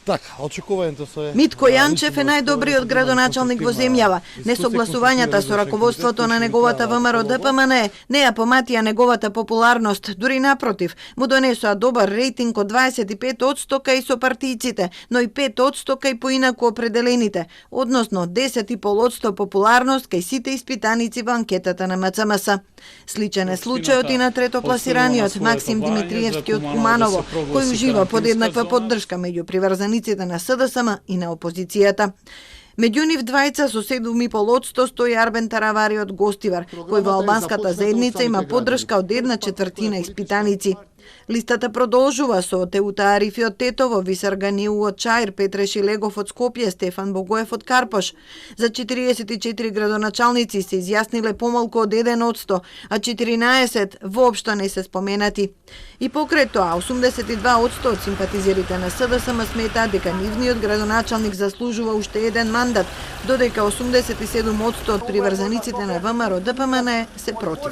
Така, очекувањето се... Митко Јанчев е најдобриот градоначалник во земјава. Несогласувањата со раководството на неговата ВМРО ДПМН не ја поматија неговата популарност, дури напротив, му донесоа добар рейтинг од 25% кај со партијците, но и 5% кај поинаку определените, односно 10,5% популарност кај сите испитаници во анкетата на МЦМС. Сличен е случајот и на третопласираниот Максим Димитриевски од Куманово, кој ужива подеднаква поддршка меѓу приврзаниците на СДСМ и на опозицијата. Меѓу нив двајца со 7,5% стои Арбен Таравари од Гостивар, кој во албанската заедница има поддршка од 1/4 испитаници. Листата продолжува со Теута Арифи од Тетово, Висар Ганиу од Чаир, Петре Шилегов од Скопје, Стефан Богоев од Карпош. За 44 градоначалници се изјасниле помалку од 1%, а 14 воопшто не се споменати. И покрај тоа, 82% од симпатизерите на СДСМ сметаат дека нивниот градоначалник заслужува уште еден мандат, додека 87% од приврзаниците на ВМРО ДПМН се против.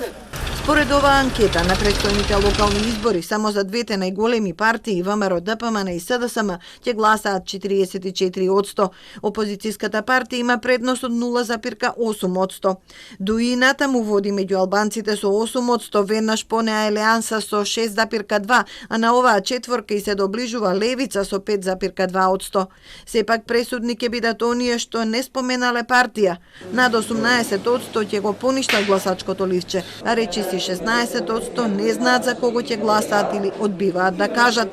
Според оваа анкета на престојните локални избори, само за двете најголеми партии ВМРО ДПМН и СДСМ ќе гласаат 44%. Опозицијската партија има предност од 0,8%. Дуи натаму води меѓу албанците со 8%, веднаш по неа Елеанса со 6,2%, а на оваа четворка и се доближува Левица со 5,2%. Сепак пресудни ќе бидат оние што не споменале партија. Над 18% ќе го поништа гласачкото ливче, а речиси 16% не знаат за кого ќе гласаат или одбиваат да кажат.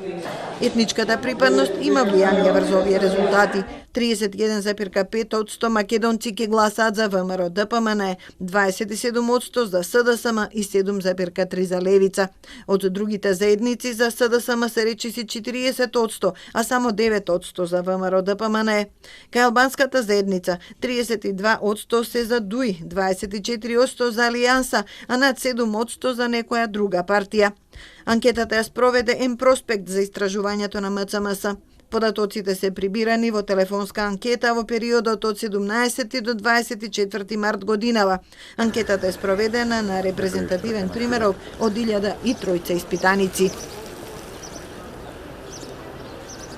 Етничката припадност има влијание врз овие резултати. 31,5% македонци ќе гласаат за ВМРО ДПМН, 27% за СДСМ и 7,3% за Левица. Од другите заедници за СДСМ се речиси 40%, а само 9% за ВМРО ДПМН. Кај албанската заедница 32% се за ДУИ, 24% за Алијанса, а над 7% за некоја друга партија. Анкетата ја спроведе М-Проспект за истражувањето на МЦМС. Податоците се прибирани во телефонска анкета во периодот од 17 до 24 март годинава. Анкетата е спроведена на репрезентативен примерок од 1003 испитаници.